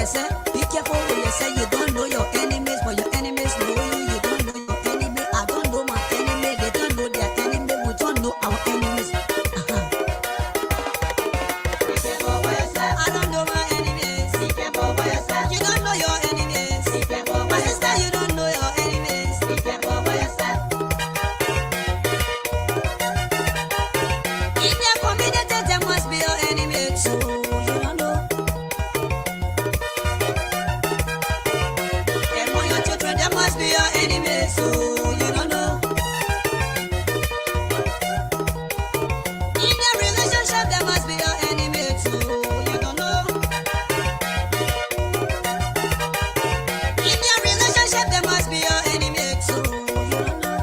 you say. Be careful when you say you don't know your enemies, but your enemies know you. You don't know your enemy. I don't know my enemy. They don't know their enemy. We don't know our enemies. Be careful for yourself. I don't know my enemies. Be careful for yourself. You don't know your enemies. Be careful for yourself. My sister, you don't know your enemies. Be careful for yourself. In your community, there must be your enemies. So you don't know. Among your children, there must be your enemies. So you don't know. In your relationship, there must be your enemies. So you don't know. In your relationship, there must be your enemies. So you don't know.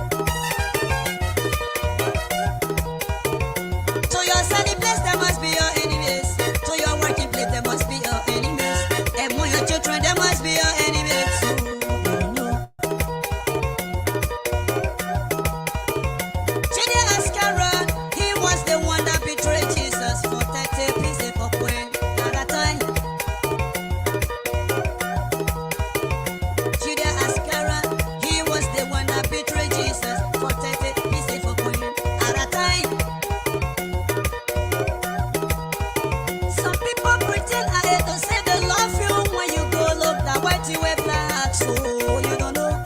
To your sunny place, there must be your enemies. To your working place, there must be your enemies. Among your children, there must be your enemies. So you don't know. Judas Iscariot, he was the one that betrayed Jesus for 30 pieces of coin at a time. Judas Iscariot, he was the one that betrayed Jesus for 30 pieces of coin at a time. Some people pretend I hate to say they love you when you go look that white you wear black, so you don't know.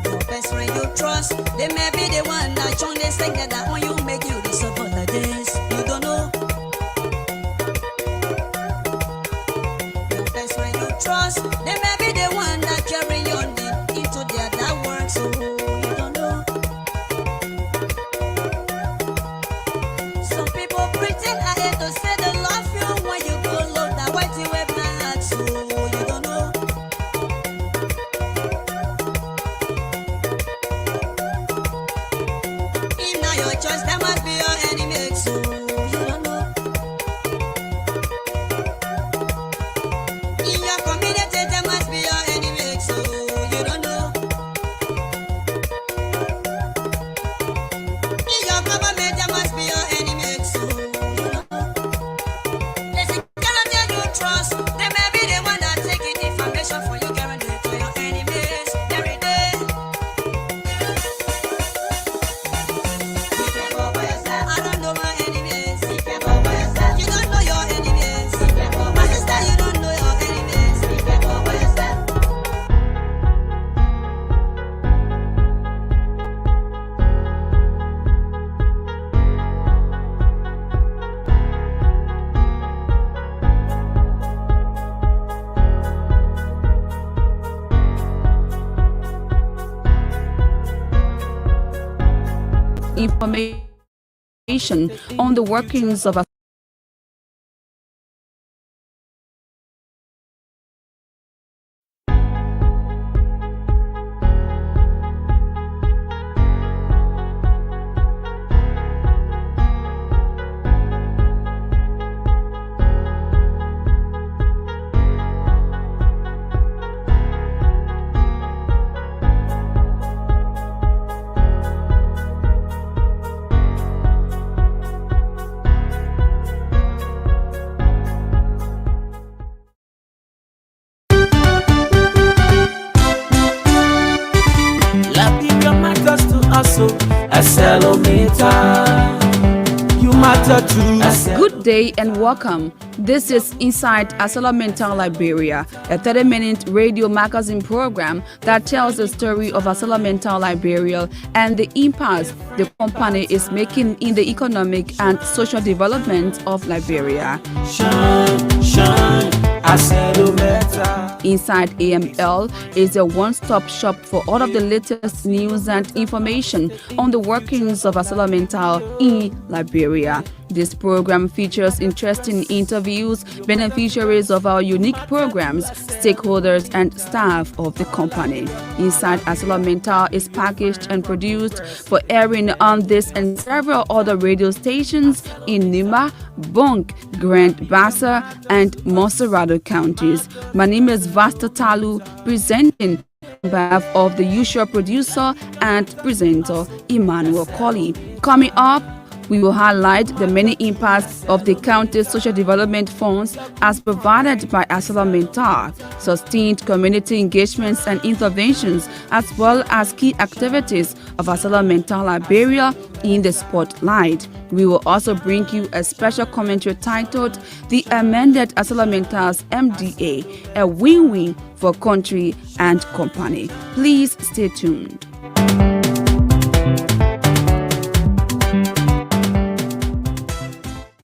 Your best friend you trust, they may be the one that join the sing that when you make you the suffer like this, you don't know. Your best friend you trust, they may be the one that carry your name into their that work, so you don't know. Some people pretend I hate to say they love you when you go look that white you wear black, so you don't know. In now your choice, there must be your enemy, so you don't know. In your community, there must be your enemy, so you don't know. In your government, there must be your enemy, so you don't know. The security you trust, they may be the one that taking information for you, carrying it to your enemies every day. Be careful for yourself. I don't know my enemies. Be careful for yourself. You don't know your enemies. Be careful. My sister, you don't know your enemies. Be careful for yourself. Information on the workings of a Liberia matters to us, so Arcelor Mittal, you matter to. Good day and welcome. This is Inside Arcelor Mittal Liberia, a 30-minute radio magazine program that tells the story of Arcelor Mittal Liberia and the impact the company is making in the economic and social development of Liberia. Shine, shine, Arcelor Mittal. Inside AML is a one-stop shop for all of the latest news and information on the workings of Arcelor Mittal in Liberia. This program features interesting interviews, beneficiaries of our unique programs, stakeholders, and staff of the company. Inside Arcelor Mittal is packaged and produced for airing on this and several other radio stations in Nima, Bonk, Grand Bassa, and Monserrado counties. My name is Vasta Talu, presenting on behalf of the usual producer and presenter Emmanuel Colley. Coming up, We will highlight the many impacts of the county's social development funds as provided by Arcelor Mittal, sustained community engagements and interventions, as well as key activities of Arcelor Mittal Liberia in the spotlight. We will also bring you a special commentary titled "The Amended Arcelor Mittal's MDA, a Win-Win for Country and Company." Please stay tuned.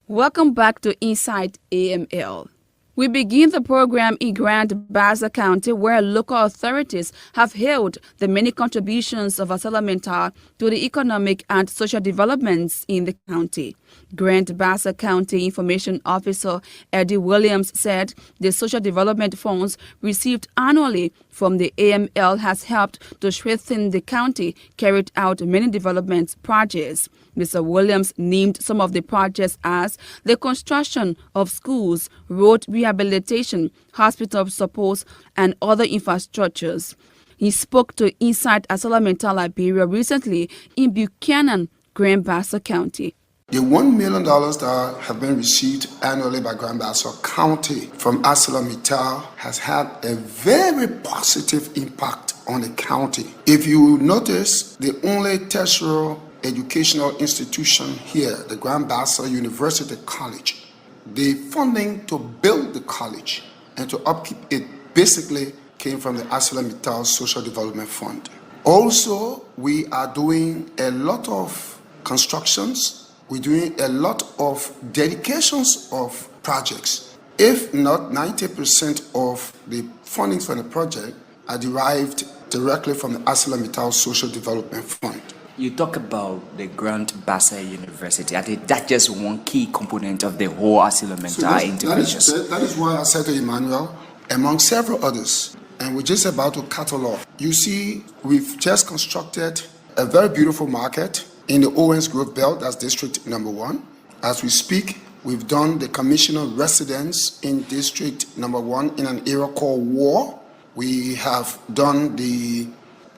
Welcome back to Inside AML. We begin the program in Grand Bassa County, where local authorities have hailed the many contributions of Arcelor Mittal to the economic and social developments in the county. Grand Bassa County Information Officer Eddie Williams said the social development funds received annually from the AML has helped to strengthen the county, carried out many development projects. Mr. Williams named some of the projects as the construction of schools, road rehabilitation, hospital supports, and other infrastructures. He spoke to Inside Arcelor Mittal Liberia recently in Buchanan, Grand Bassa County. The $1 million that have been received annually by Grand Bassa County from Arcelor Mittal has had a very positive impact on the county. If you notice, the only tertiary educational institution here, the Grand Bassa University College, the funding to build the college and to upkeep it basically came from the Arcelor Mittal Social Development Fund. Also, we are doing a lot of constructions. We're doing a lot of dedications of projects. If not 90% of the funding for the project are derived directly from the Arcelor Mittal Social Development Fund. You talk about the Grand Bassa University. I think that's just one key component of the whole Arcelor Mittal interventions. That is why I said to Emmanuel, among several others, and we're just about to catalog. You see, we've just constructed a very beautiful market in the Owens Grove Belt, that's District Number 1. As we speak, we've done the commissioner residence in District Number 1 in an area called War. We have done the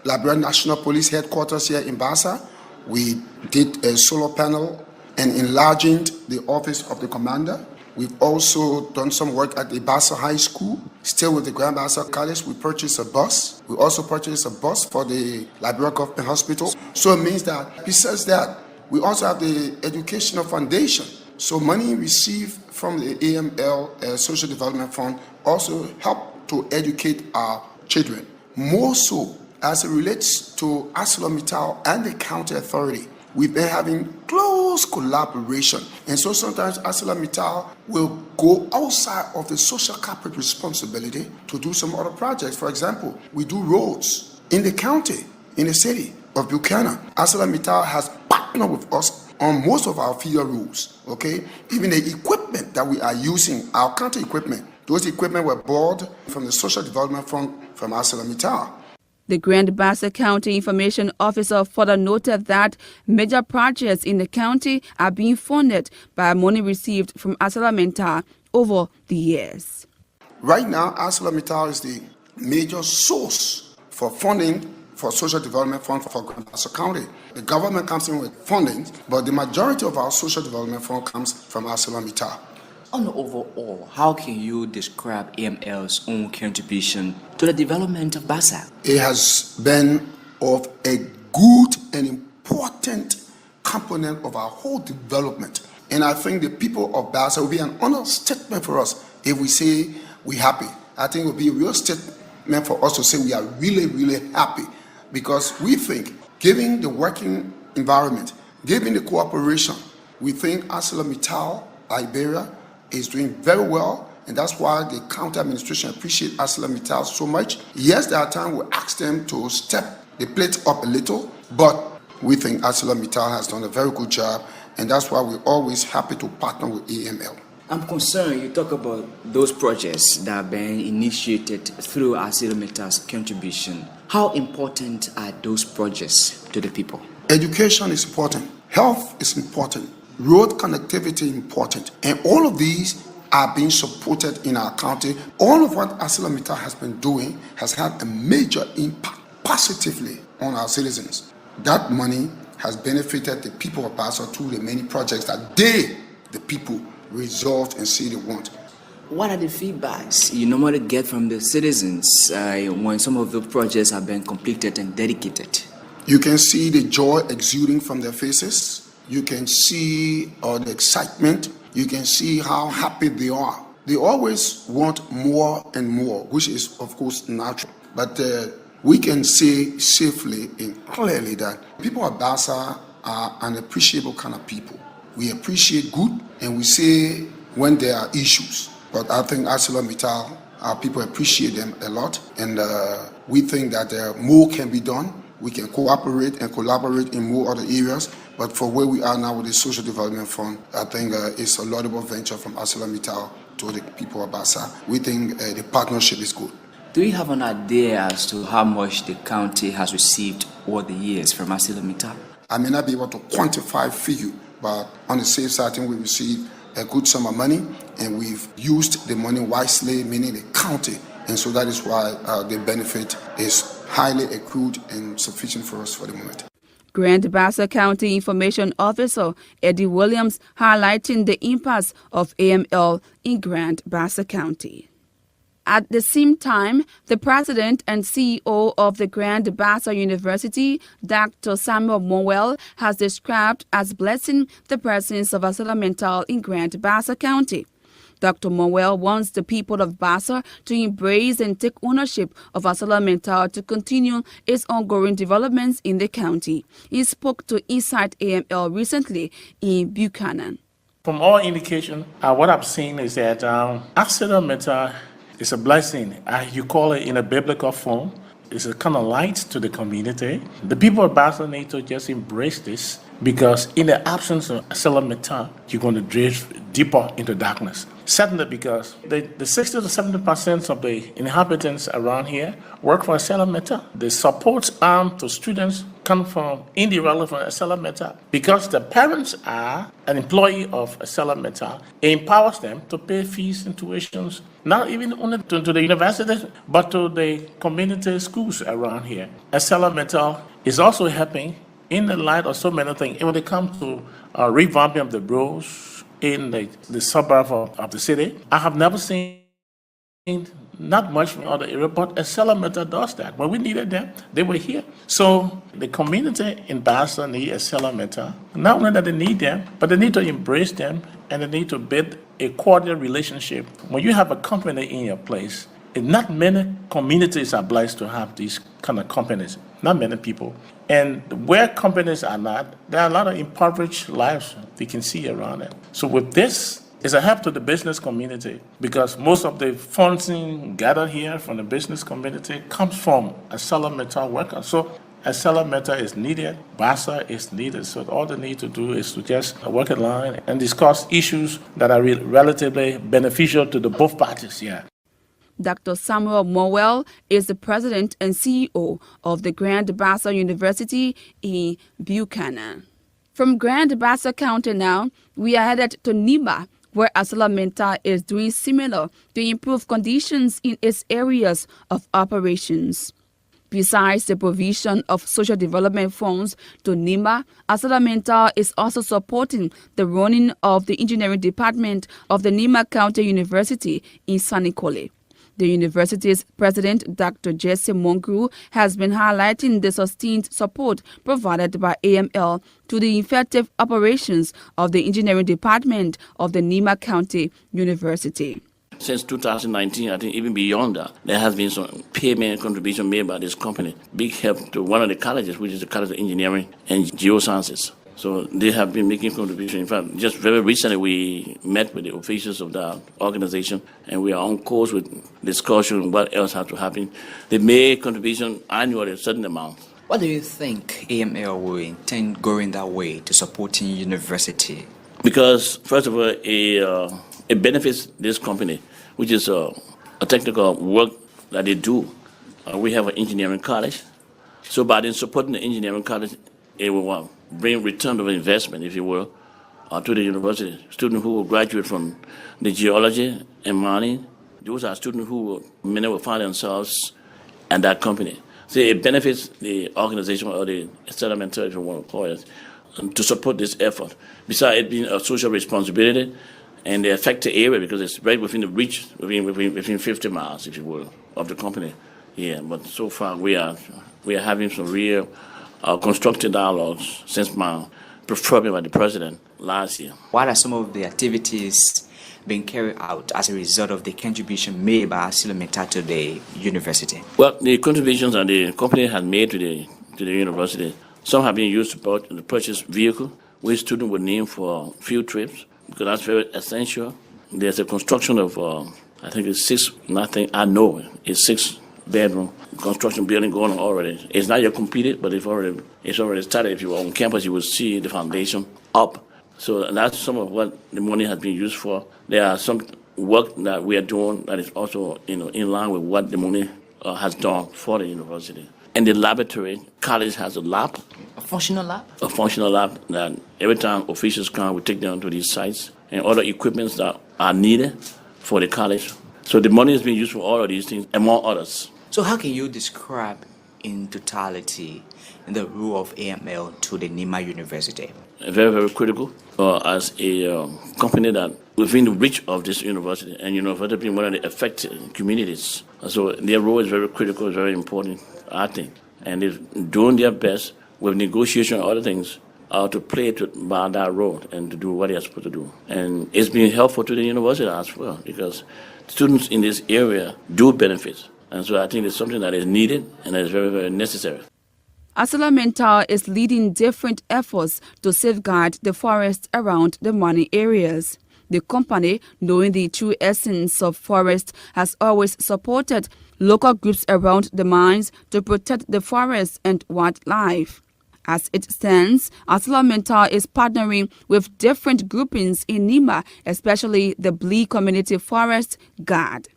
Liberia National Police Headquarters here in Bassa. We did a solar panel and enlarging the office of the commander. We've also done some work at the Bassa High School. Still with the Grand Bassa College, we purchased a bus. We also purchased a bus for the Liberia Government Hospital. So it means that, besides that, we also have the Educational Foundation. So money received from the AML Social Development Fund also help to educate our children. More so, as it relates to Arcelor Mittal and the county authority, we've been having close collaboration. And so sometimes Arcelor Mittal will go outside of the social corporate responsibility to do some other projects. For example, we do roads in the county, in the city of Buchanan. Arcelor Mittal has partnered with us on most of our feeder roads, okay? Even the equipment that we are using, our county equipment, those equipment were bought from the Social Development Fund from Arcelor Mittal. The Grand Bassa County Information Officer further noted that major projects in the county are being funded by money received from Arcelor Mittal over the years. Right now, Arcelor Mittal is the major source for funding for social development fund for Grand Bassa County. The government comes in with funding, but the majority of our social development fund comes from Arcelor Mittal. On the overall, how can you describe AML's own contribution to the development of Bassa? It has been of a good and important component of our whole development. And I think the people of Bassa will be an understatement for us if we say we're happy. I think it will be a real statement for us to say we are really, really happy, because we think, given the working environment, given the cooperation, we think Arcelor Mittal Liberia is doing very well, and that's why the county administration appreciate Arcelor Mittal so much. Yes, there are times we ask them to step the plate up a little, but we think Arcelor Mittal has done a very good job, and that's why we're always happy to partner with AML. I'm concerned you talk about those projects that have been initiated through Arcelor Mittal's contribution. How important are those projects to the people? Education is important, health is important, road connectivity important, and all of these are being supported in our county. All of what Arcelor Mittal has been doing has had a major impact positively on our citizens. That money has benefited the people of Bassa through the many projects that they, the people, resolved and say they want. What are the feedbacks you normally get from the citizens when some of the projects have been completed and dedicated? You can see the joy exuding from their faces. You can see the excitement. You can see how happy they are. They always want more and more, which is, of course, natural. But we can say safely and clearly that people of Bassa are an appreciable kind of people. We appreciate good, and we say when there are issues. But I think Arcelor Mittal, our people appreciate them a lot, and we think that more can be done. We can cooperate and collaborate in more other areas, but for where we are now with the Social Development Fund, I think it's a laudable venture from Arcelor Mittal to the people of Bassa. We think the partnership is good. Do you have an idea as to how much the county has received over the years from Arcelor Mittal? I may not be able to quantify figure, but on the safe side, I think we received a good sum of money, and we've used the money wisely, meaning the county, and so that is why the benefit is highly accrued and sufficient for us for the moment. Grand Bassa County Information Officer Eddie Williams highlighting the impasse of AML in Grand Bassa County. At the same time, the president and CEO of the Grand Bassa University, Dr. Samuel Mowell, has described as blessing the presence of Arcelor Mittal in Grand Bassa County. Dr. Mowell wants the people of Bassa to embrace and take ownership of Arcelor Mittal to continue its ongoing developments in the county. He spoke to Insight AML recently in Buchanan. From all indication, what I'm seeing is that Arcelor Mittal is a blessing. You call it in a biblical form. It's a kind of light to the community. The people of Bassa need to just embrace this, because in the absence of Arcelor Mittal, you're going to drift deeper into darkness. Certainly because the 60 to 70% of the inhabitants around here work for Arcelor Mittal. The support arm to students come from indirectly from Arcelor Mittal. Because the parents are an employee of Arcelor Mittal, it empowers them to pay fees and tuitions, not even only to the universities, but to the community schools around here. Arcelor Mittal is also helping in the light of so many things. When it comes to revamping of the roads in the suburb of the city, I have never seen not much from other areas, but Arcelor Mittal does that. When we needed them, they were here. So the community in Bassa need Arcelor Mittal. Not only that they need them, but they need to embrace them, and they need to build a cordial relationship. When you have a company in your place, not many communities are blessed to have these kind of companies. Not many people. And where companies are not, there are a lot of impoverished lives we can see around it. So with this, it's a help to the business community, because most of the funding gathered here from the business community comes from Arcelor Mittal workers. So Arcelor Mittal is needed, Bassa is needed. So all they need to do is to just work in line and discuss issues that are relatively beneficial to the both parties here. Dr. Samuel Mowell is the president and CEO of the Grand Bassa University in Buchanan. From Grand Bassa County now, we are headed to Nima, where Arcelor Mittal is doing similar to improve conditions in its areas of operations. Besides the provision of social development funds to Nima, Arcelor Mittal is also supporting the running of the engineering department of the Nima County University in Sanikole. The university's president, Dr. Jesse Mongru, has been highlighting the sustained support provided by AML to the effective operations of the engineering department of the Nima County University. Since 2019, I think even beyond that, there has been some payment contribution made by this company. Big help to one of the colleges, which is the College of Engineering and Geosciences. So they have been making contributions. In fact, just very recently we met with the officials of the organization, and we are on course with discussion on what else has to happen. They make contribution annually a certain amount. What do you think AML will intend going that way to supporting university? Because, first of all, it benefits this company, which is a technical work that they do. We have an engineering college. So by then supporting the engineering college, it will bring return of investment, if you will, to the university. Students who will graduate from the geology and mining, those are students who many will find themselves at that company. So it benefits the organization or the settlement, if you want to call it, to support this effort. Besides it being a social responsibility and the affected area, because it's right within the reach, within 50 miles, if you will, of the company. Yeah, but so far we are having some real constructive dialogues since my preferred by the president last year. What are some of the activities being carried out as a result of the contribution made by Arcelor Mittal to the university? Well, the contributions that the company has made to the university, some have been used to purchase vehicle, which students would need for field trips, because that's very essential. There's a construction of, I think it's 6-bedroom construction building going on already. It's not yet completed, but it's already started. If you were on campus, you will see the foundation up. So that's some of what the money has been used for. There are some work that we are doing that is also in line with what the money has done for the university. And the laboratory, college has a lab. A functional lab? A functional lab that every time officials come, we take them to these sites and other equipments that are needed for the college. So the money is being used for all of these things, among others. So how can you describe in totality the role of AML to the Nima University? Very, very critical as a company that within the reach of this university, and university being one of the affected communities. So their role is very critical, is very important, I think. And they're doing their best with negotiation and other things to play by that road and to do what they're supposed to do. And it's been helpful to the university as well, because students in this area do benefit. And so I think it's something that is needed and that is very, very necessary. Arcelor Mittal is leading different efforts to safeguard the forests around the mining areas. The company, knowing the true essence of forest, has always supported local groups around the mines to protect the forests and wildlife. As it stands, Arcelor Mittal is partnering with different groupings in Nima, especially the Blee Community Forest Guard.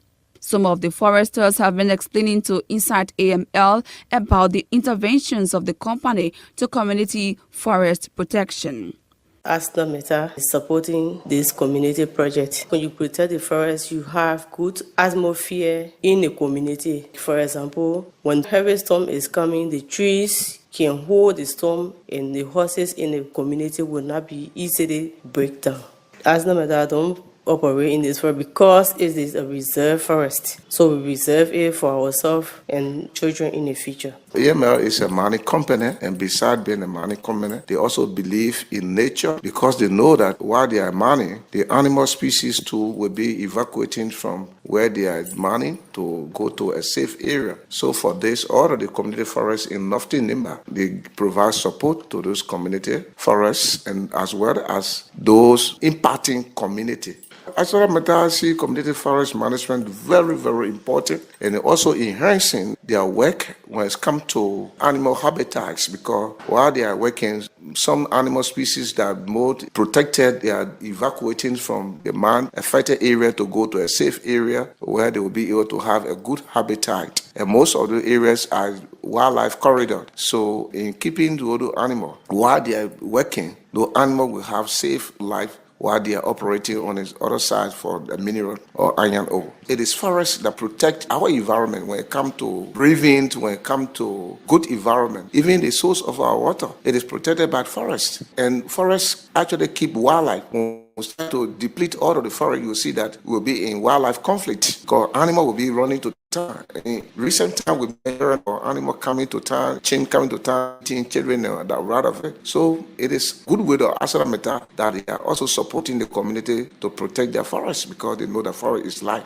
Some of the foresters have been explaining to Inside AML about the interventions of the company to community forest protection. Arcelor Mittal is supporting this community project. When you protect the forest, you have good atmosphere in the community. For example, when heavy storm is coming, the trees can hold the storm and the horses in the community will not be easily break down. Arcelor Mittal don't operate in this forest because it is a reserve forest. So we reserve it for ourselves and children in the future. AML is a mining company, and besides being a mining company, they also believe in nature because they know that while they are mining, the animal species too will be evacuating from where they are mining to go to a safe area. So for this, all of the community forests in Northern Nima, they provide support to those community forests and as well as those impacting community. Arcelor Mittal see community forest management very, very important, and also enhancing their work when it comes to animal habitats, because while they are working, some animal species that are more protected, they are evacuating from the man-affected area to go to a safe area where they will be able to have a good habitat. And most of the areas are wildlife corridor. So in keeping the other animal, while they are working, the animal will have safe life while they are operating on the other side for the mineral or iron ore. It is forests that protect our environment when it comes to breathing, when it comes to good environment. Even the source of our water, it is protected by forests. And forests actually keep wildlife. When we start to deplete all of the forest, you will see that we'll be in wildlife conflict, because animal will be running to town. In recent time, we heard about animal coming to town, change coming to town, teen children that are out of it. So it is good with the Arcelor Mittal that they are also supporting the community to protect their forests, because they know the forest is life.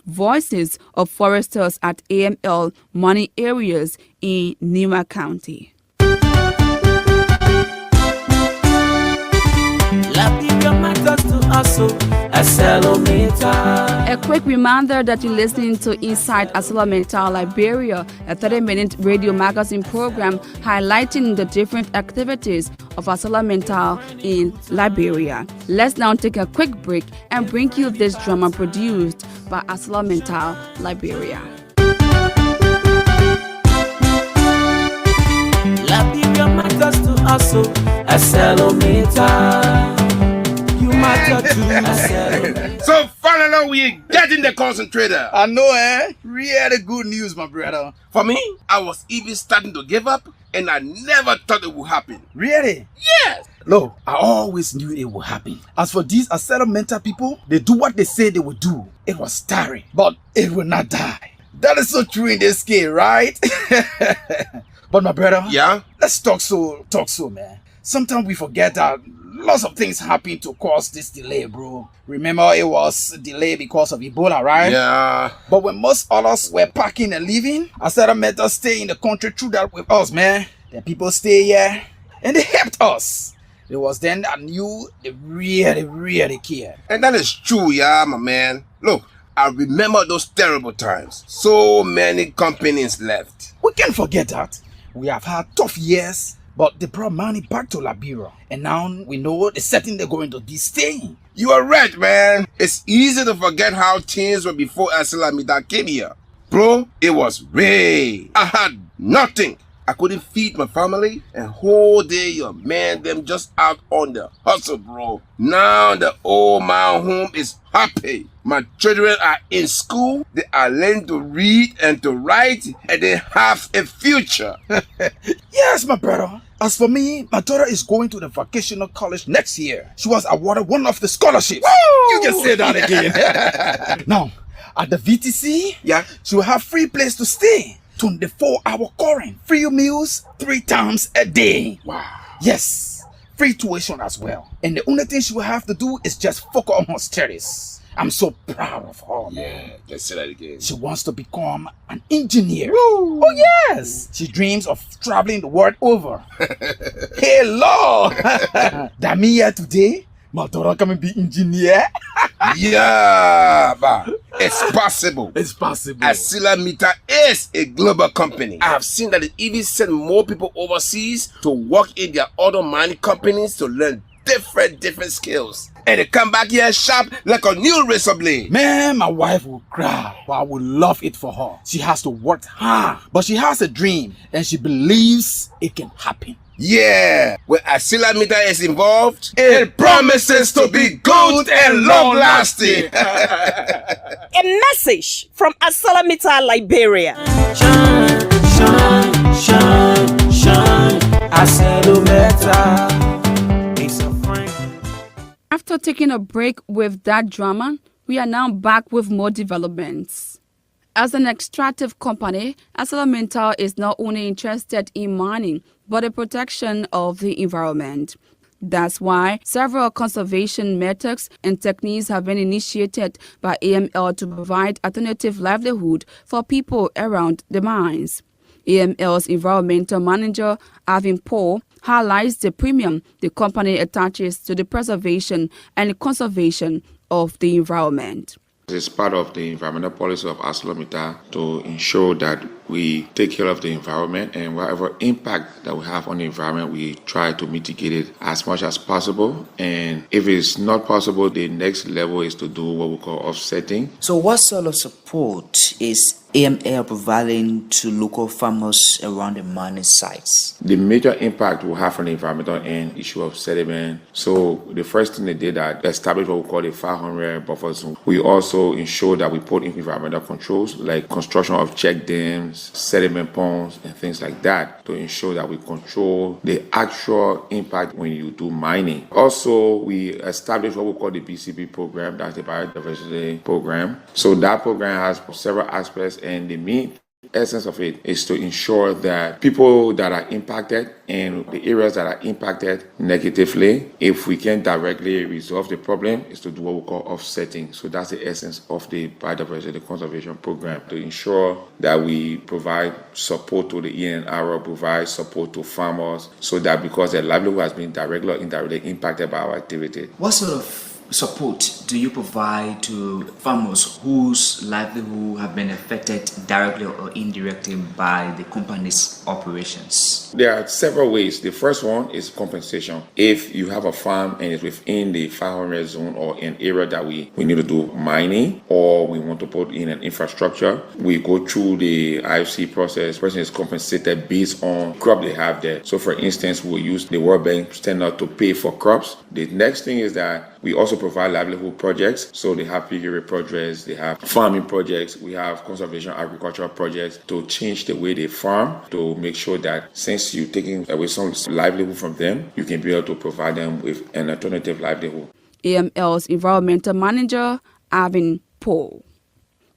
Voices of foresters at AML mining areas in Nima County. A quick reminder that you're listening to Inside Arcelor Mittal Liberia, a 30-minute radio magazine program highlighting the different activities of Arcelor Mittal in Liberia. Let's now take a quick break and bring you this drama produced by Arcelor Mittal Liberia. Liberia matters to us, so Arcelor Mittal. You matter to Arcelor. So follow No, we ain't getting the concentrator. I know, eh? Really good news, my brother. For me, I was even starting to give up, and I never thought it would happen. Really? Yes. Look, I always knew it would happen. As for these Arcelor Mittal people, they do what they say they would do. It was tiring, but it will not die. That is so true in this case, right? But my brother, Yeah? let's talk so, man. Sometimes we forget that lots of things happen to cause this delay, bro. Remember, it was a delay because of Ebola, right? Yeah. But when most others were packing and leaving, Arcelor Mittal stay in the country through that with us, man. The people stay here, and they helped us. It was then I knew they really cared. And that is true, yeah, my man. Look, I remember those terrible times. So many companies left. We can't forget that. We have had tough years, but they brought money back to Liberia. And now we know the setting they're going to be staying. You are right, man. It's easy to forget how things were before Arcelor Mittal came here. Bro, it was way. I had nothing. I couldn't feed my family, and whole day your man them just out on the hustle, bro. Now the old man home is happy. My children are in school, they are learning to read and to write, and they have a future. Yes, my brother. As for me, my daughter is going to the vocational college next year. She was awarded one of the scholarships. Woo! You can say that again. Now, at the VTC, Yeah. she will have free place to stay. 24-hour current, free meals 3 times a day. Wow. Yes, free tuition as well. And the only thing she will have to do is just focus on her studies. I'm so proud of her, man. Yeah, let's say that again. She wants to become an engineer. Woo! Oh yes! She dreams of traveling the world over. Hey Lord! That me here today, my daughter can be engineer. Yeah, but it's possible. It's possible. Arcelor Mittal is a global company. I have seen that it even send more people overseas to work in their other mining companies to learn different skills. And they come back here sharp like a new razor blade. Man, my wife will cry, but I would love it for her. She has to work hard, but she has a dream and she believes it can happen. Yeah, when Arcelor Mittal is involved, it promises to be good and long lasting. A message from Arcelor Mittal Liberia. Shine, shine, shine, shine. Arcelor Mittal is a friend. After taking a break with that drama, we are now back with more developments. As an extractive company, Arcelor Mittal is not only interested in mining, but the protection of the environment. That's why several conservation methods and techniques have been initiated by AML to provide alternative livelihood for people around the mines. AML's environmental manager, Arvin Paul, highlights the premium the company attaches to the preservation and conservation of the environment. It's part of the environmental policy of Arcelor Mittal to ensure that we take care of the environment, and whatever impact that we have on the environment, we try to mitigate it as much as possible. And if it's not possible, the next level is to do what we call offsetting. So what sort of support is AML providing to local farmers around the mining sites? The major impact will have on the environmental end, issue of sediment. So the first thing they did that established what we call the 500 buffer zone. We also ensure that we put in environmental controls like construction of check dams, sediment ponds, and things like that to ensure that we control the actual impact when you do mining. Also, we established what we call the BCP program, that's the biodiversity program. So that program has several aspects, and the main essence of it is to ensure that people that are impacted and the areas that are impacted negatively, if we can directly resolve the problem, is to do what we call offsetting. So that's the essence of the biodiversity conservation program, to ensure that we provide support to the ENR, provide support to farmers, so that because their livelihood has been directly or indirectly impacted by our activity. What sort of support do you provide to farmers whose livelihood have been affected directly or indirectly by the company's operations? There are several ways. The first one is compensation. If you have a farm and it's within the 500 zone or an area that we need to do mining, or we want to put in an infrastructure, we go through the IFC process. The person is compensated based on crop they have there. So for instance, we'll use the World Bank standard to pay for crops. The next thing is that We also provide livelihood projects. So they have piggery projects, they have farming projects, we have conservation agricultural projects to change the way they farm, to make sure that since you're taking away some livelihood from them, you can be able to provide them with an alternative livelihood. AML's Environmental Manager, Arvin Paul.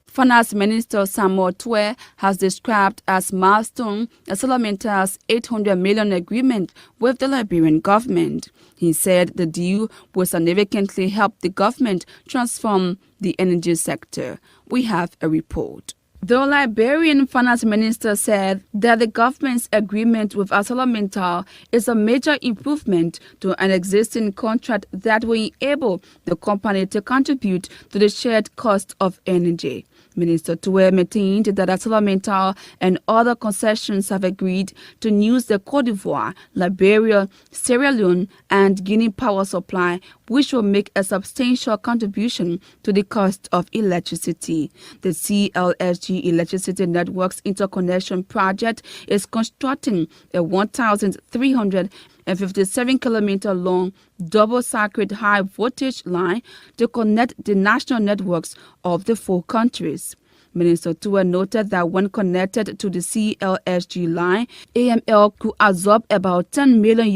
Finance Minister Samuel Twe has described as milestone Arcelor Mittal's $800 million agreement with the Liberian government. He said the deal will significantly help the government transform the energy sector. We have a report. The Liberian finance minister said that the government's agreement with Arcelor Mittal is a major improvement to an existing contract that will enable the company to contribute to the shared cost of energy. Minister Twe maintained that Arcelor Mittal and other concessions have agreed to use the Côte d'Ivoire, Liberia, Sierra Leone, and Guinea power supply, which will make a substantial contribution to the cost of electricity. The CLSG Electricity Networks Interconnection Project is constructing a 1,357-kilometer long double-circuit high-voltage line to connect the national networks of the 4 countries. Minister Twe noted that when connected to the CLSG line, AML could absorb about $10 million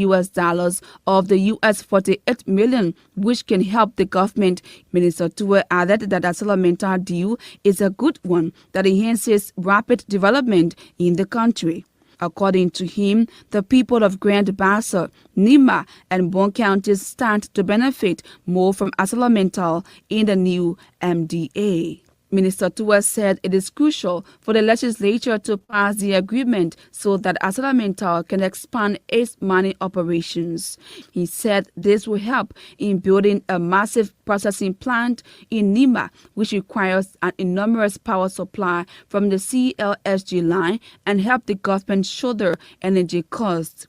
of the US $48 million, which can help the government. Minister Twe added that the Arcelor Mittal deal is a good one that enhances rapid development in the country. According to him, the people of Grand Bassa, Nima, and Bon counties stand to benefit more from Arcelor Mittal in the new MDA. Minister Twe said it is crucial for the legislature to pass the agreement so that Arcelor Mittal can expand its mining operations. He said this will help in building a massive processing plant in Nima, which requires an enormous power supply from the CLSG line, and help the government shoulder energy costs.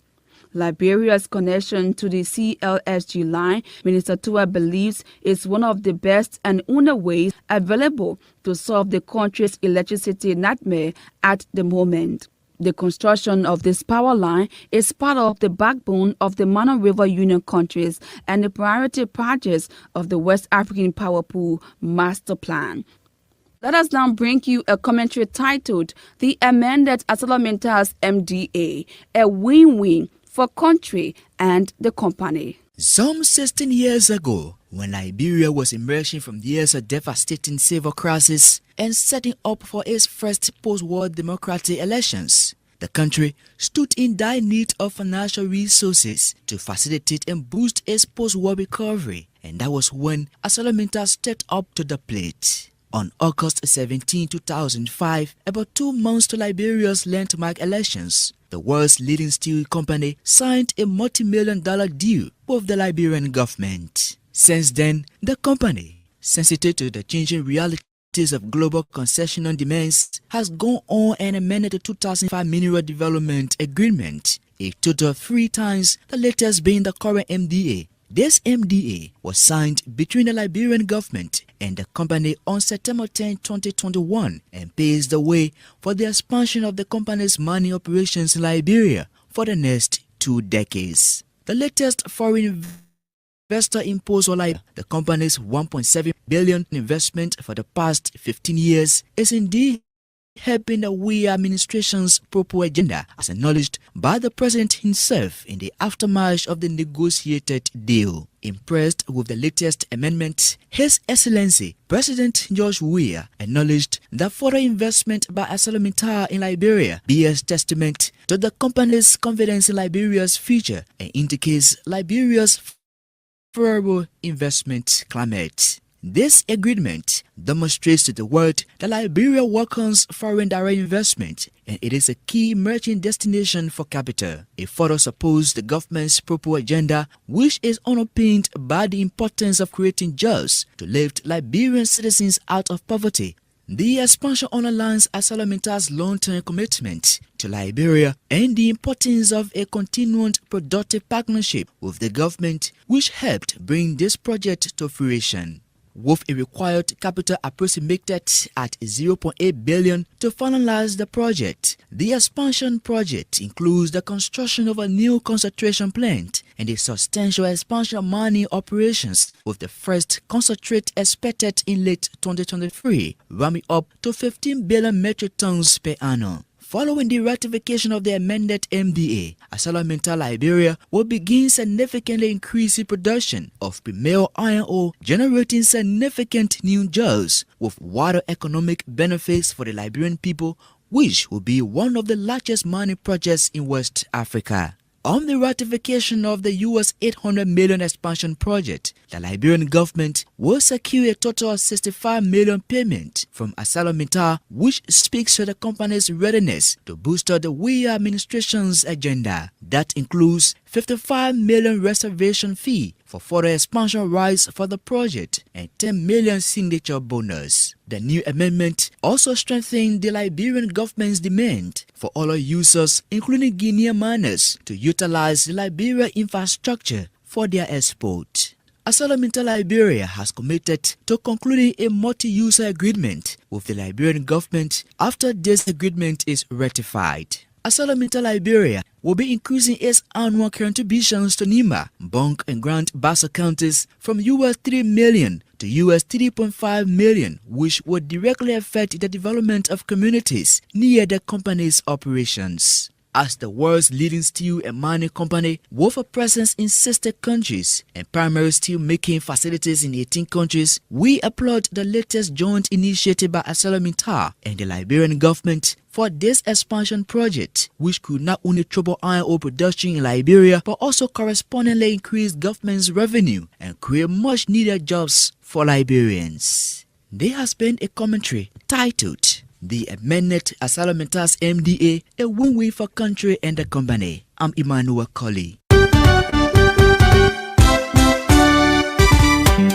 Liberia's connection to the CLSG line, Minister Twe believes, is one of the best and only ways available to solve the country's electricity nightmare at the moment. The construction of this power line is part of the backbone of the Mano River Union countries and the priority projects of the West African Power Pool Master Plan. Let us now bring you a commentary titled The Amended Arcelor Mittal's MDA, a win-win for country and the company. Some 16 years ago, when Liberia was emerging from years of devastating civil crisis and setting up for its first post-war democratic elections, the country stood in dire need of financial resources to facilitate and boost its post-war recovery, and that was when Arcelor Mittal stepped up to the plate. On August 17, 2005, about 2 months to Liberia's landmark elections, the world's leading steel company signed a multi-million-dollar deal with the Liberian government. Since then, the company, sensitive to the changing realities of global concession demands, has gone on and amended the 2005 Mineral Development Agreement, a total of 3 times, the latest being the current MDA. This MDA was signed between the Liberian government and the company on September 10, 2021, and paves the way for the expansion of the company's mining operations in Liberia for the next 2 decades. The latest foreign investor imposed on Liberia, the company's $1.7 billion investment for the past 15 years, is indeed helping the WE administration's proper agenda, as acknowledged by the president himself in the aftermath of the negotiated deal. Impressed with the latest amendment, His Excellency President George Weah acknowledged that further investment by Arcelor Mittal in Liberia bears testament to the company's confidence in Liberia's future and indicates Liberia's favorable investment climate. This agreement demonstrates to the world that Liberia welcomes foreign direct investment, and it is a key merchant destination for capital. It further supports the government's proper agenda, which is underpinned by the importance of creating jobs to lift Liberian citizens out of poverty. The expansion underlines Arcelor Mittal's long-term commitment to Liberia and the importance of a continued productive partnership with the government, which helped bring this project to fruition. With a required capital approximated at $0.8 billion to finalize the project. The expansion project includes the construction of a new concentration plant and a substantial expansion of mining operations, with the first concentrate expected in late 2023, ramping up to 15 billion metric tons per annum. Following the ratification of the amended MDA, Arcelor Mittal Liberia will begin significantly increasing production of premium iron ore, generating significant new jobs with wider economic benefits for the Liberian people, which will be one of the largest mining projects in West Africa. On the ratification of the US $800 million expansion project, the Liberian government will secure a total of $65 million payment from Arcelor Mittal, which speaks to the company's readiness to boost the WE administration's agenda. That includes $55 million reservation fee for further expansion rights for the project and $10 million signature bonus. The new amendment also strengthened the Liberian government's demand for oil users, including Guinean miners, to utilize the Liberia infrastructure for their export. Arcelor Mittal Liberia has committed to concluding a multi-user agreement with the Liberian government after this agreement is ratified. Arcelor Mittal Liberia will be increasing its annual contributions to Nima, Bonk and Grant Bassa counties from US $3 million to US $3.5 million, which would directly affect the development of communities near the company's operations. As the world's leading steel and mining company with a presence in 60 countries and primary steel making facilities in 18 countries, we applaud the latest joint initiative by Arcelor Mittal and the Liberian government for this expansion project, which could not only triple iron ore production in Liberia, but also correspondingly increase government's revenue and create much needed jobs for Liberians. There has been a commentary titled "The Amended Arcelor Mittal's MDA, a win-win for country and the company." I'm Emmanuel Colley.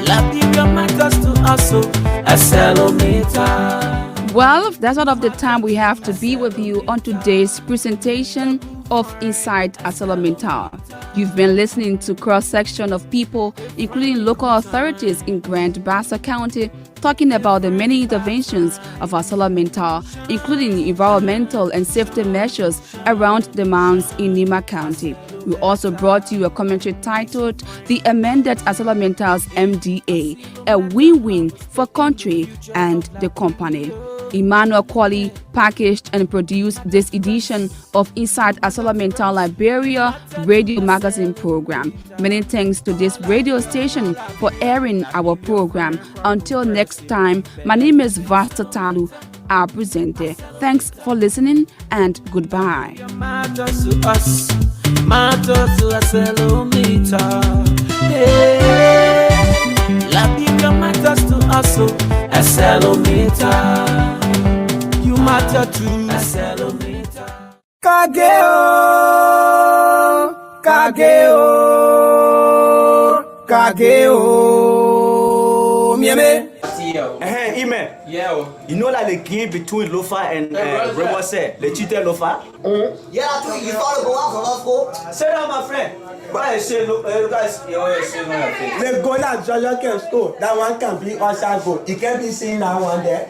Liberia matters to us, so Arcelor Mittal. Well, that's all of the time we have to be with you on today's presentation of Inside Arcelor Mittal. You've been listening to cross-section of people, including local authorities in Grand Bassa County, talking about the many interventions of Arcelor Mittal, including environmental and safety measures around the mines in Nima County. We also brought you a commentary titled "The Amended Arcelor Mittal's MDA, a win-win for country and the company." Emmanuel Colley packaged and produced this edition of Inside Arcelor Mittal Liberia radio magazine program. Many thanks to this radio station for airing our program. Until next time, my name is Vasta Talu, our presenter. Thanks for listening and goodbye. Matters to us, matters to Arcelor Mittal. Hey, Liberia matters to us, so Arcelor Mittal. You matter to Arcelor Mittal. Kageo, Kageo, Kageo, Miame. Ime. Yeah. You know like the game between Lofa and Rebose, the cheated Lofa? Yeah, I think you thought go out from school. Say that, my friend. But I say, look, guys, you always say on your face. the goal that Georgia can score, that one can be outside goal. It can be seen that one there.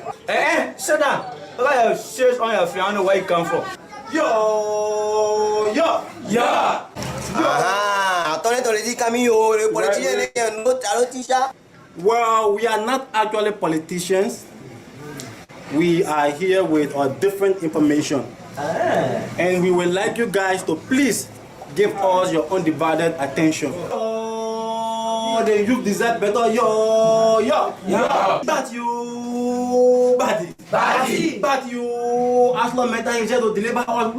Sit down. Look at your shirts on your face. I don't know where you come from. Yo. I thought it already coming over. The politician and no teacher. Well, we are not actually politicians. We are here with different information. And we would like you guys to please give us your undivided attention. Oh, the youth deserve better. Yo. But you, but you, Arcelor Mittal is here to deliver us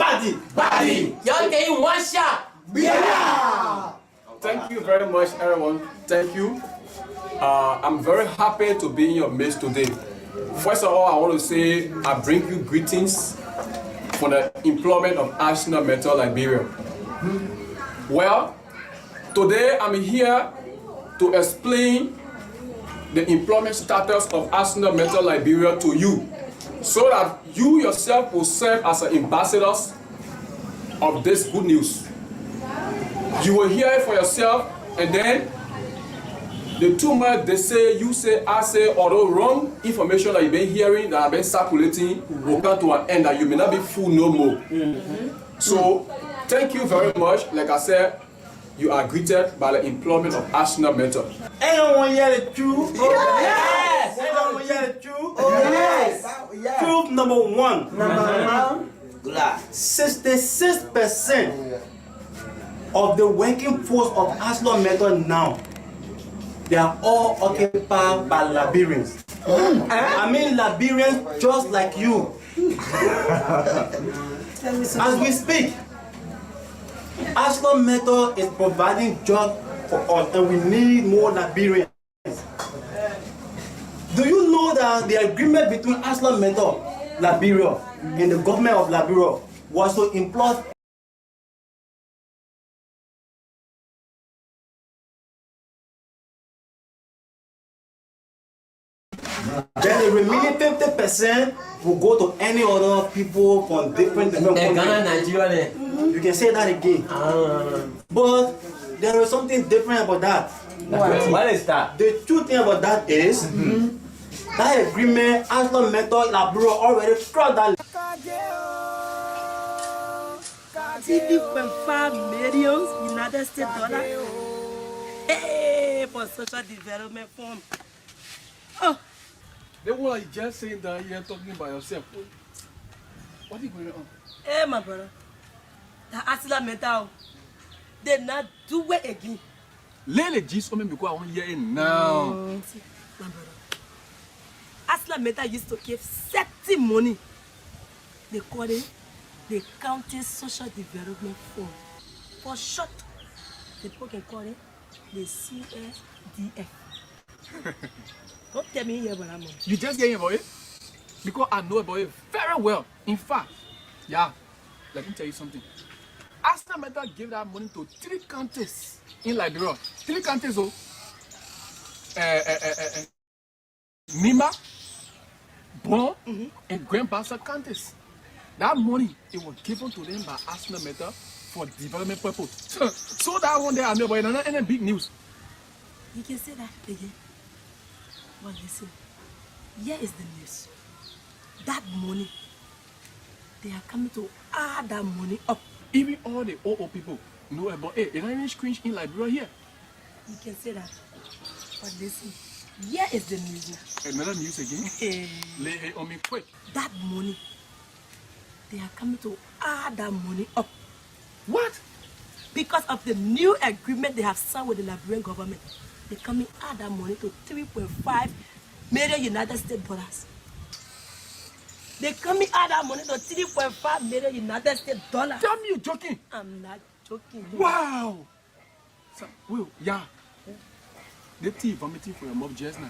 body. Y'all getting one shot. Yeah. Thank you very much, everyone. Thank you. I'm very happy to be in your midst today. First of all, I want to say I bring you greetings for the employment of Arcelor Mittal Liberia. Well, today I'm here to explain the employment status of Arcelor Mittal Liberia to you, so that you yourself will serve as an ambassadors of this good news. You will hear it for yourself, and then the too much they say, you say, I say, although wrong information that you've been hearing, that have been circulating, will come to an end, that you may not be fooled no more. So, thank you very much. Like I said, you are greeted by the employment of Arcelor Mittal. Anyone hear the truth? Yes. Anyone hear the truth? Yes. Truth number one. Number one. 66% of the working force of Arcelor Mittal now, they are all occupied by Liberians. I mean Liberians just like you. As we speak, Arcelor Mittal is providing jobs for us and we need more Liberians. Do you know that the agreement between Arcelor Mittal Liberia and the government of Liberia was to employ then the remaining 50% will go to any other people from different countries. Nigeria. You can say that again. But there is something different about that. What is that? The true thing about that is that agreement, Arcelor Mittal Liberia already struck that. 3.5 million United States dollars. Hey, for social development fund. Oh. They were like just saying that you're talking by yourself. What is going on? Hey, my brother. The Arcelor Mittal, they not do it again. Lele just come because I want to hear it now. My brother. Arcelor Mittal used to give certain money. They call it the County Social Development Fund. For short, the people can call it the CSDF. Don't tell me here what I'm on. You just getting about it? Because I know about it very well. In fact, yeah, let me tell you something. Arcelor Mittal gave that money to 3 counties in Liberia. 3 counties, oh. Nima, Bon, and Grand Bassa counties. That money, it was given to them by Arcelor Mittal for development purpose. So that one day I know, but not any big news. You can say that again. But listen, here is the news. That money, they are coming to add that money up. Even all the old people know about it. It's not any screens in Liberia here. You can say that. But listen, here is the news now. Another news again? Lay it on me quick. That money, they are coming to add that money up. What? Because of the new agreement they have signed with the Liberian government. They come and add that money to 3.5 million United States dollars. They come and add that money to 3.5 million United States dollars. Tell me you're joking. I'm not joking. Wow. So, Will, yeah. They tea vomiting for your mouth just now.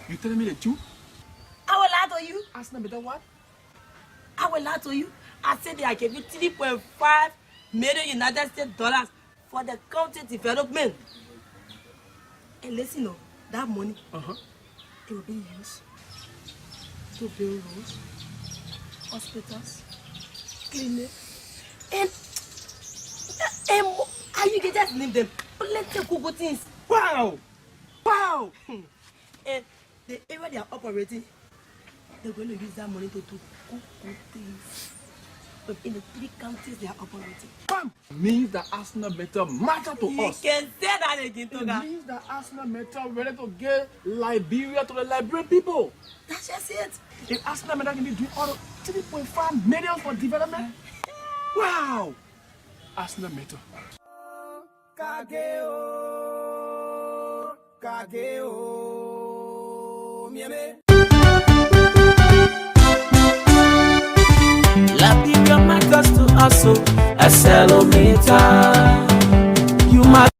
You telling me the truth? I will lie to you. Arcelor Mittal what? I will lie to you. I said they are giving 3.5 million United States dollars for the county development. And listen, no, that money, it will be used to build roads, hospitals, clinics, and how you can just name them plenty of good things. Wow! Wow! And the area they are operating, they're going to use that money to do good things. But in the 3 counties they are operating. Means that Arcelor Mittal matter to us. You can say that again, Toga. It means that Arcelor Mittal ready to get Liberia to the Liberian people. That's just it. If Arcelor Mittal can be doing all 3.5 million for development, wow! Arcelor Mittal. Liberia matters to us, so Arcelor Mittal. You matter.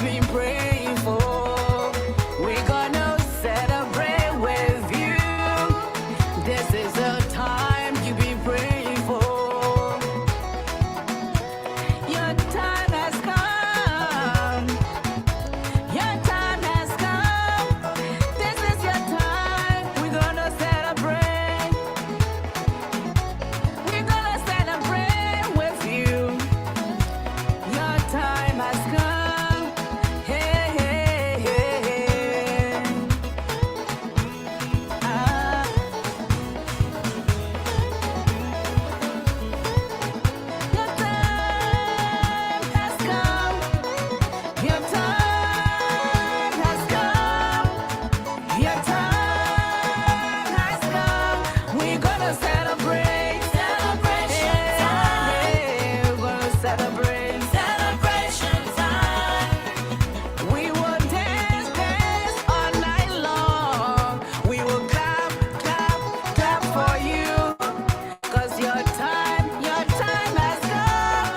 been praying for. We're gonna celebrate with you. This is the time you've been praying for. Your time has come. Your time has come. This is your time. We're gonna celebrate. We're gonna celebrate with you. Your time has come. Hey, hey, hey, hey. Ah. Your time has come. Your time has come. Your time has come. We're gonna celebrate. Celebration time. We're gonna celebrate. Celebration time. We will dance, dance all night long. We will clap, clap, clap for you. 'Cause your time has come.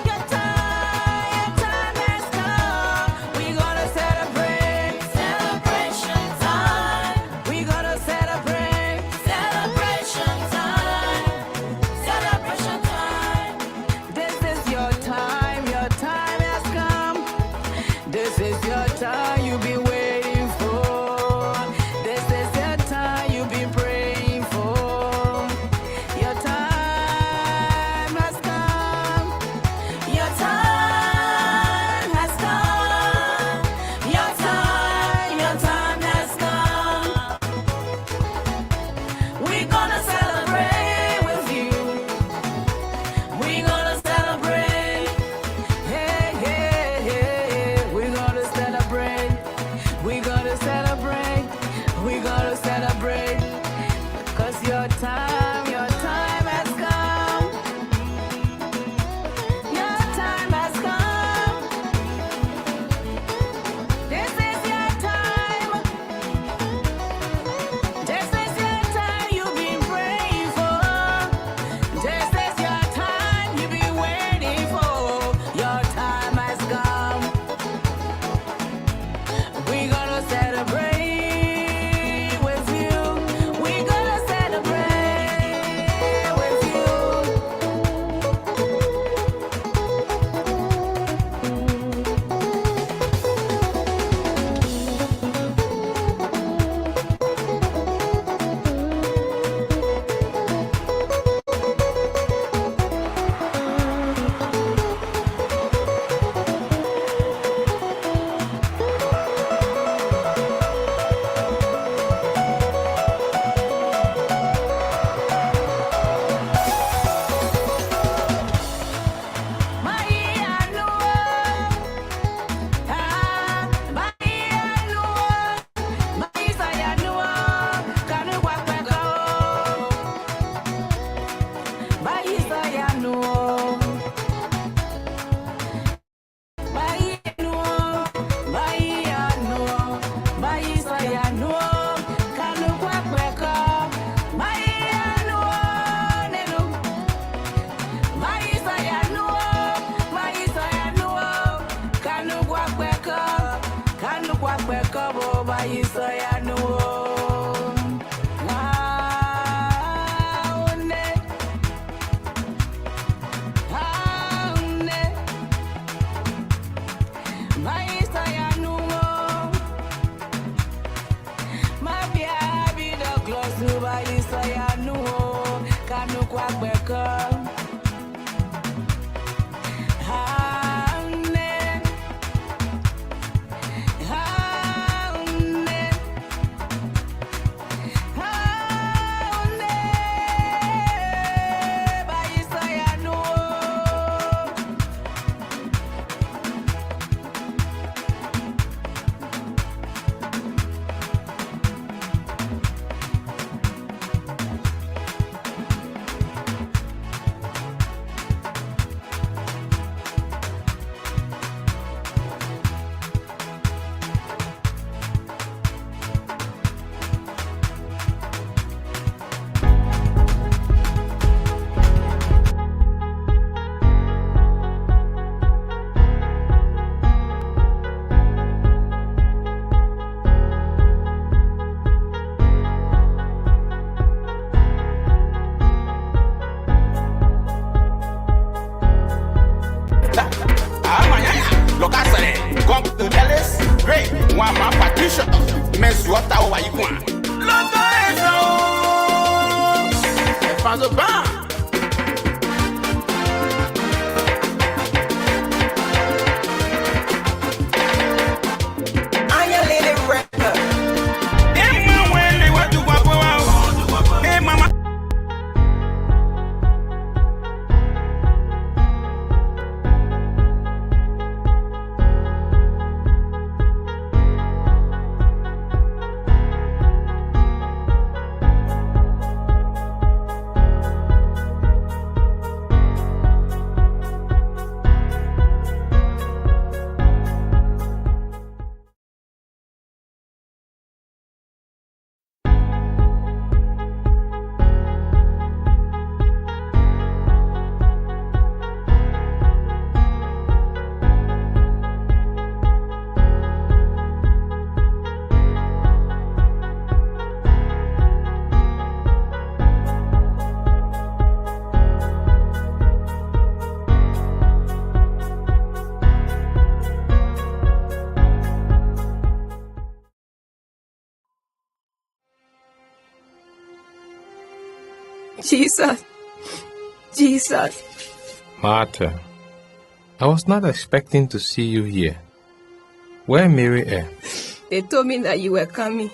Your time has come. We're gonna celebrate. Celebration time. We're gonna celebrate. Celebration time. Celebration time. This is your time. Your time has come. This is your time you've been waiting for. This is your time you've been praying for. Your time has come. Your time has come. Your time has come. We're gonna celebrate with you. We're gonna celebrate. Hey, hey, hey. We're gonna celebrate. We're gonna celebrate. We're gonna celebrate. 'Cause your time has come. Your time has come. This is your time. This is your time you've been praying for. This is your time you've been waiting for. Your time has come. We're gonna celebrate with you. We're gonna celebrate with you. Look at it. Come to Ellis. Great. One man Patricia. Men's water over you one. London is home. Fans of bar. Jesus. Martha, I was not expecting to see you here. Where Mary is? They told me that you were coming,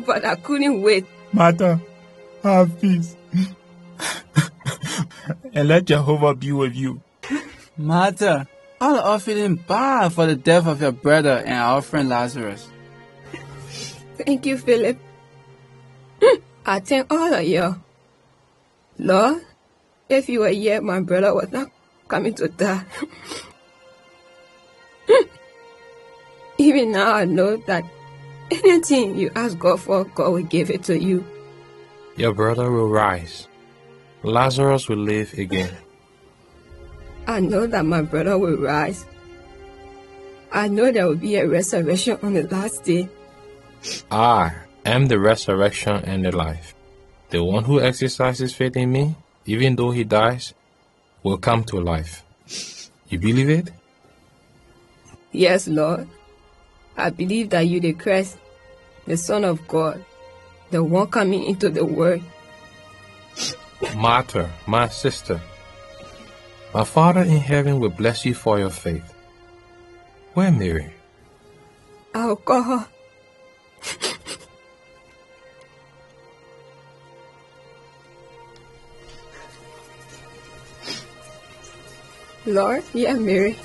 but I couldn't wait. Martha, have peace. And let Jehovah be with you. Martha, all are feeling bad for the death of your brother and our friend Lazarus. Thank you, Philip. I thank all of you. Lord, if you were here, my brother was not coming to die. Even now, I know that anything you ask God for, God will give it to you. Your brother will rise. Lazarus will live again. I know that my brother will rise. I know there will be a resurrection on the last day. I am the resurrection and the life. The one who exercises faith in me, even though he dies, will come to life. You believe it? Yes, Lord. I believe that you, the Christ, the Son of God, the one coming into the world. Martha, my sister, my Father in heaven will bless you for your faith. Where Mary? I'll call her. Lord, yeah, Mary.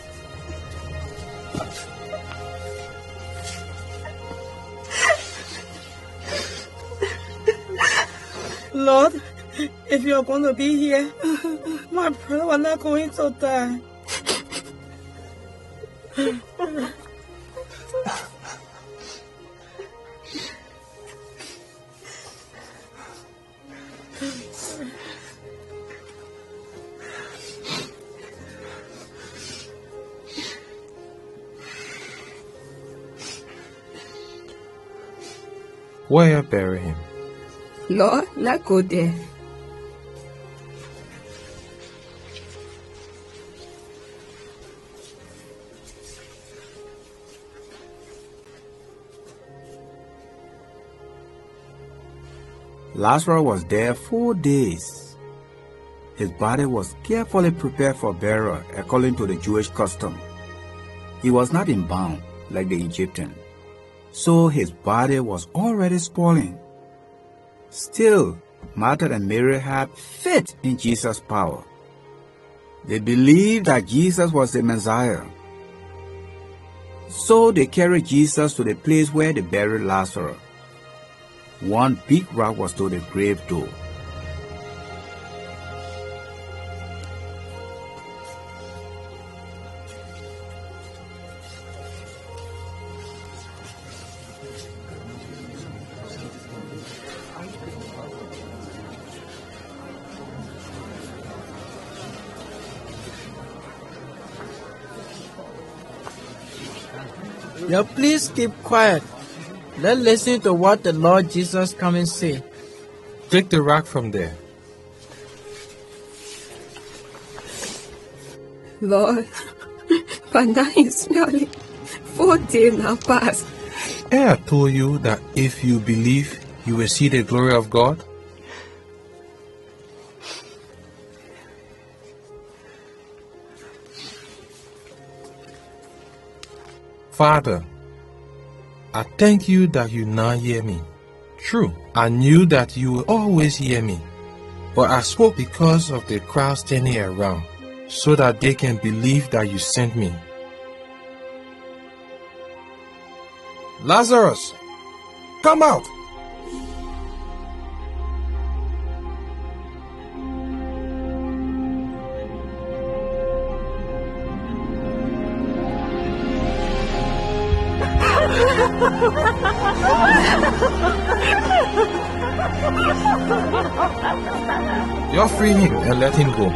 Lord, if you're going to be here, my brother was not going to die. Where you bury him? Lord, let's go there. Lazarus was there 4 days. His body was carefully prepared for burial according to the Jewish custom. He was not embalmed like the Egyptian, so his body was already spoiling. Still, Martha and Mary had faith in Jesus' power. They believed that Jesus was the Messiah. So they carried Jesus to the place where they buried Lazarus. One big rock was to the grave door. Yeah, please keep quiet. Let's listen to what the Lord Jesus come and say. Take the rock from there. Lord, But now it's nearly 4 days now past. I have told you that if you believe, you will see the glory of God. Father, I thank you that you now hear me. True, I knew that you will always hear me, but I spoke because of the crowd standing around, so that they can believe that you sent me. Lazarus, come out! You're free him and let him go.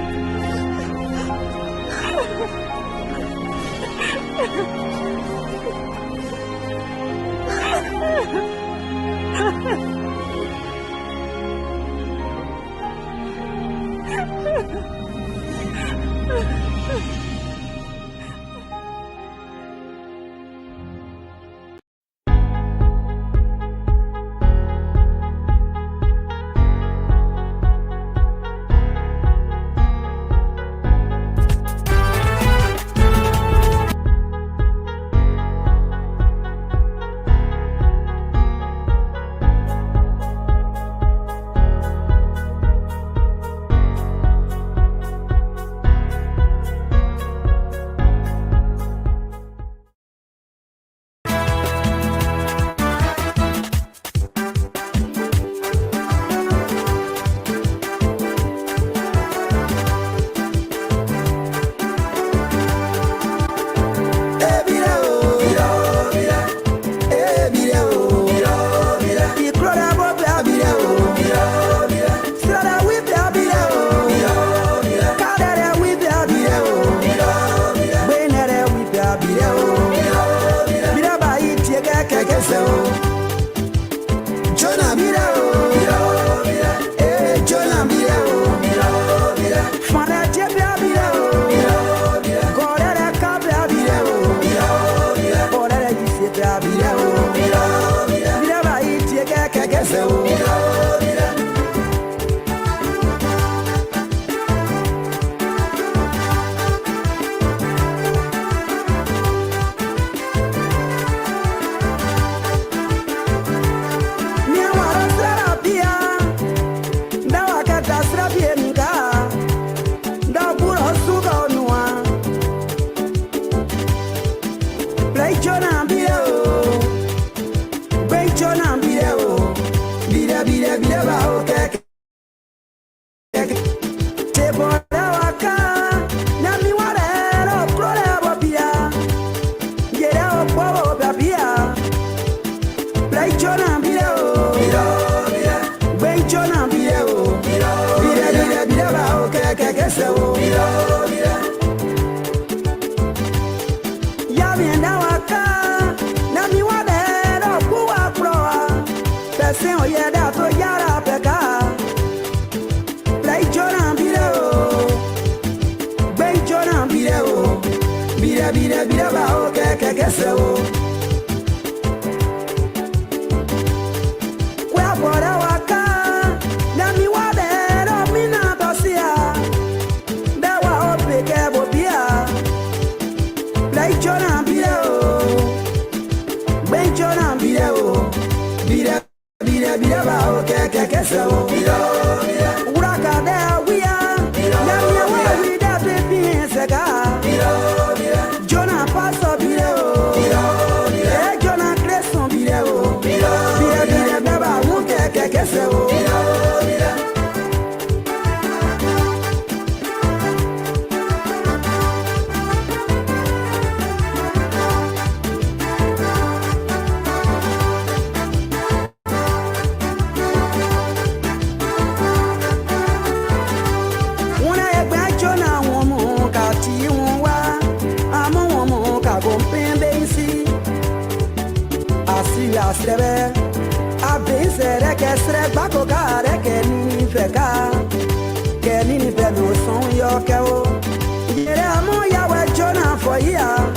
Yeah.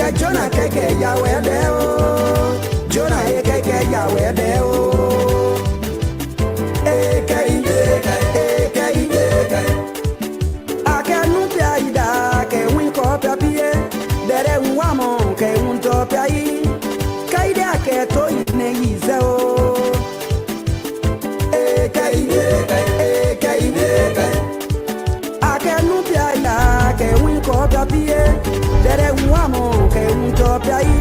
Eka Jonah keke yawe deo. Jonah keke yawe deo. Eka eka eka. Ake nupia ida ke win ko papie. Dere nwamo ke unto pai. Kaide ake to ine izeo. Eka eka eka. Ake nupia ida ke win ko papie. Dere nwamo ke unto pai.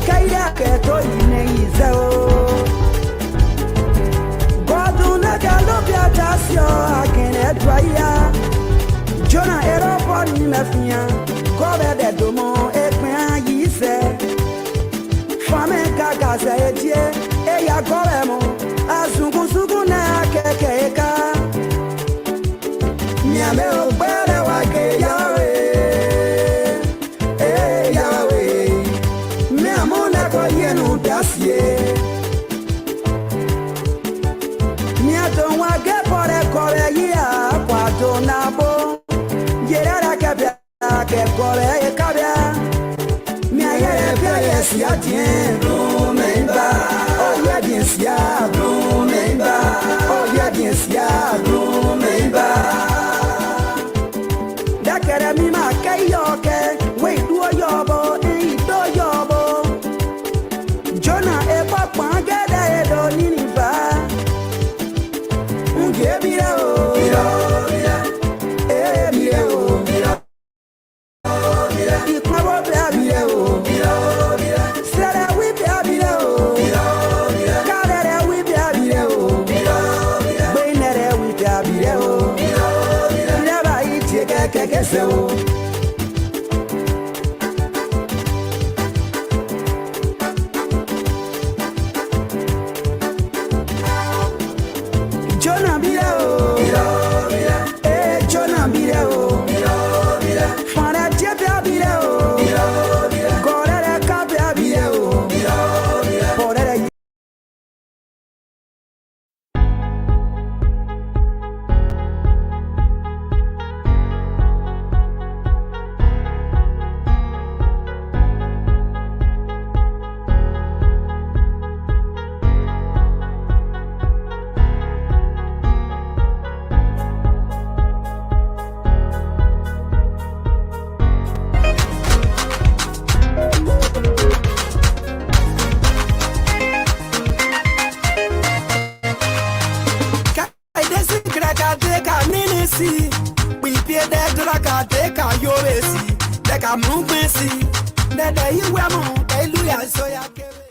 Kaide ake to ine izeo. Goduna galopia tasio akene dwaya. Jonah eropo ni mefia. Gobe de domo ekmen yise. Fame gaga se etie. Eya gobe mo. Asungu sugu na keke eka. Nyame ogbere wake yawe. Yawe. Me amona ko yenu dasie. Miato wage pore kore ya kwato nabo. Yerara kabia ke kore e kabia. Mia yere pia yesia tien rumemba. Oh ya diensia rumemba. Oh ya diensia rumemba. Dakere mi ma kayoke we do yobo e do yobo. Jonah e papa gede e do niniva. Ungebira o bira e bira o bira ikmabo bira bira o bira sere wi bira bira o bira kadere wi bira bira o bira beinere wi bira bira o bira ba iti keke se o. Jonah bira o eh Jonah bira o fana jebia bira o gorere kabia bira o gorere. We pay the draka deka yoresi deka mungesi dede iwemo eluya soya kebe.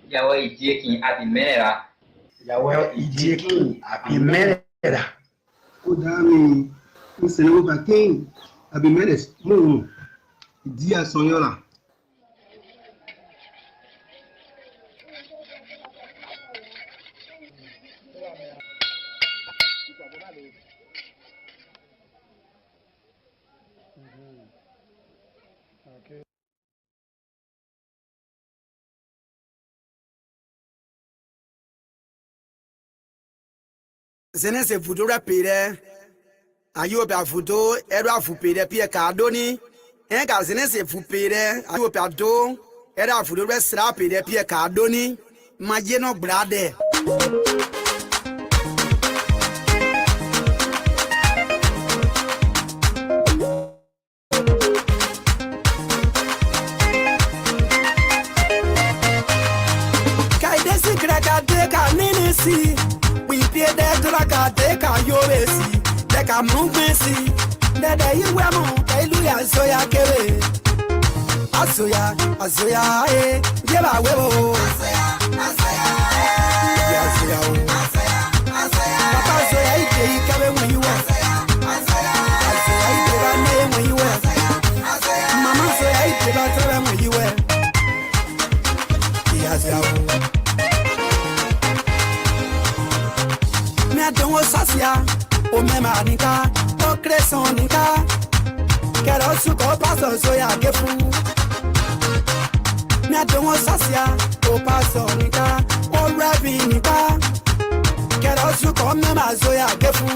Yawe idiekin abimera. Yawe idiekin abimera. Odami nsenu bakin abimeres mu dia sonyola. Zene se fudo rapide. Ayo pe fudo era fupide pie kadoni. Enka zene se fupide ayo pe do era fudo resra pide pie kadoni. Maje no brade. Kaide se kraka de kanini si. We pay the draka deka yoresi deka mungesi dede iwemo eluya soya kebe. Asoya eh jeba webo asoya papa soya ike ikabe when you were asoya ike ba ne when you were mama soya ike ba tebe when you were Dongo sasia, o mema nika, o creson nika. Quero suco paso soya gefu. Me dongo sasia, o paso nika, o rabi nika. Quero suco mema soya gefu.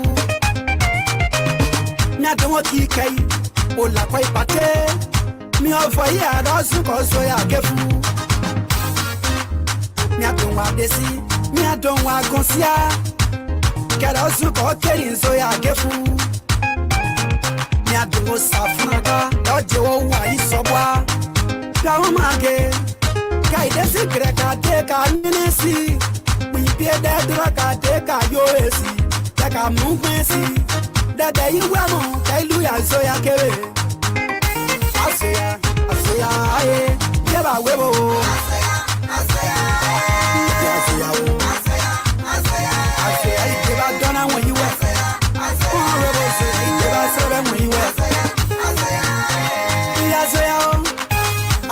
Me dongo tikei, o la kwai pate. mi ofo ya do su ko so ya kefu mi adon wa desi mi adon wa gonsia kero su ko kerin so ya kefu mi adon safuna do je wo wa isobwa da o mage kai desi greka te ka nisi we be de draka te ka yo esi te ka mu kwesi de de iwa mo kai lu ya so ya kere Asaya, aye, yeba webo. Asaya, yeba dona when you were. Oh, webo say, yeba seven when you were.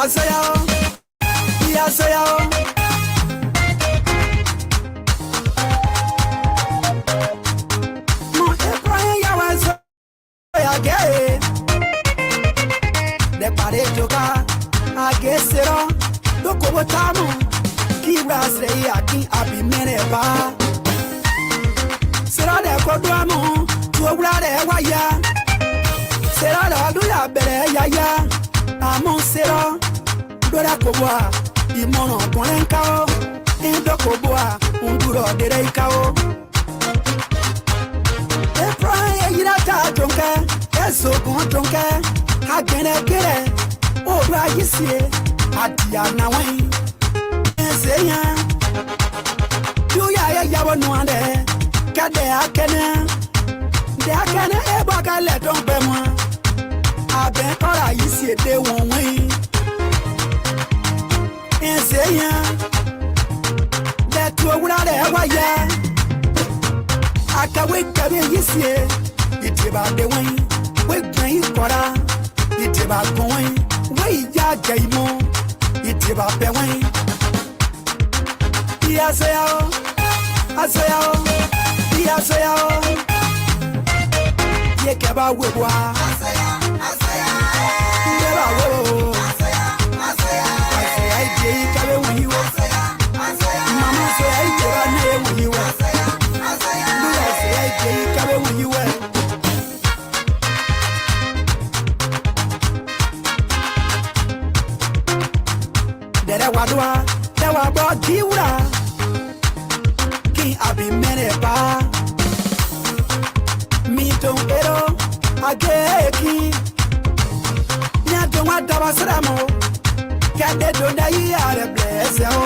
Asaya, Mo Ebrahim yawa so ya get. De pare joka agesero doko botamu kibra srei aki abi mereba sera de koduamu tuobra de waya sera de aduya bere yaya amu sero dora koboa imono bonenkao indoko boa unduro dereikao Efra yirata jonke eso kon jonke Agenegere, ora yisie, adia na wen. Enseya, you ya yawo no ande. Kade akene, de akene e boga le don be mo. Abe ora yisie de won wen. Enseya, de tu ora de wa ya. Akawe kabe yisie, itiba de wen. We gban ikora. Itiba going, we ya gaimo, itiba pewing. Asaya, ye keba webwa. Asaya, keba webo. Asaya, ije kabe wiyo. Mama say ije ba ne wiyo. Asaya, ije kabe wiyo. Wadwa, dewa bo diura ki abi mereba mi don ero ageki nya don wadaba sramo kade do dai are blesse o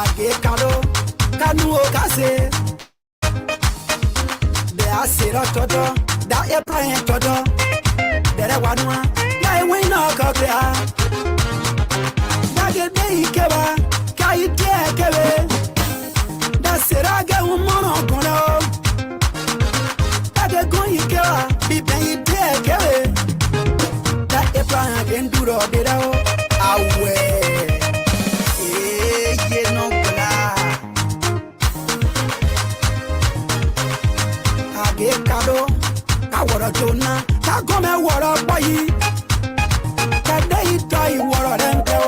age kado kanu o kase de asiro todo da e prayen todo dere wadwa dai we no kokra Ikeba, kai tekebe. Da serage umono kono. Age gon ikeba, bibe tekebe. Da epa enduro derao. Awe. Ye no bla. Age kado, ka woro jona, ka gome woro boyi. Ka dei toi woro renko.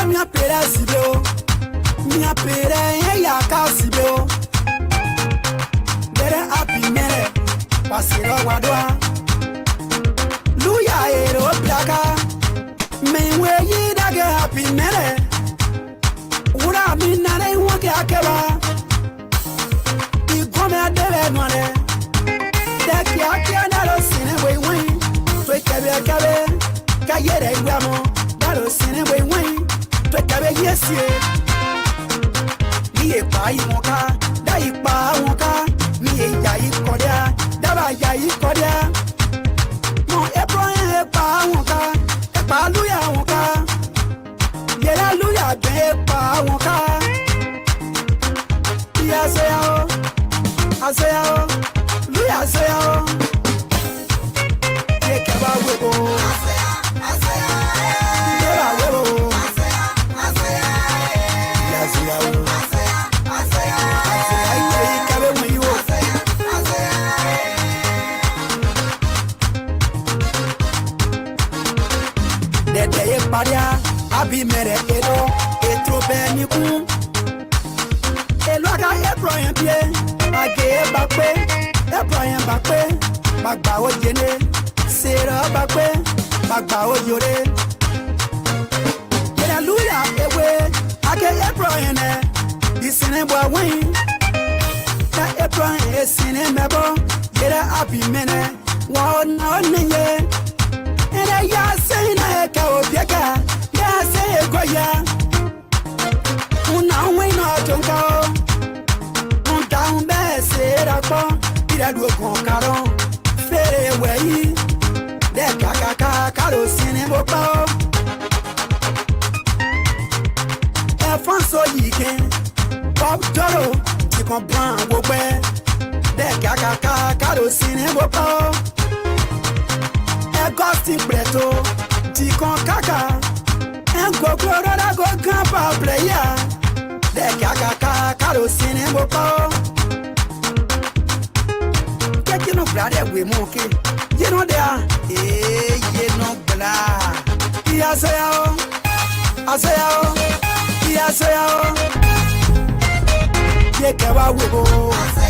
Mia pere sibeo, mia pere ya ka sibeo. Dere api mere, pasiro wadwa. Luya ero plaka, menwe yi dage api mere. Ura mi nare woke akeba, igome dere nware. Deki akia nalo sine we win, twe kebe, kayere iwamo, nalo sine we win. Kabe yesie mi e pa iwonka da ipa wonka mi e ya ikodia da ba ya ikodia mo e pa wonka e pa luya wonka yera luya be pa wonka ya asaya luya asaya ye kaba webo asaya yera webo de de paria abi mere edo etro beni ku elo aga Abraham bie age bakpe Abraham bakpe bagba o jene Sarah bakpe bagba o yore hallelujah ewe age Abraham isine bo win ta Abraham esine mebo yere abi mene wa na onye ere ya sei na ka obiaka ya sei goya una we no tonka o unta umbe sera ko ira du kon karo fere weyi de kaka karo sine bo pa e fanso yike pop doro ti kon plan wo pe de kaka karo sine bo pa Augustin Preto, Ticon Kaka, and go Corona go Campa player. The Kaka Carosine Bopo. Get you no brother we monkey. You know there, you know blah. Yaseo, Aseo, Yaseo. Yekawa Wibo.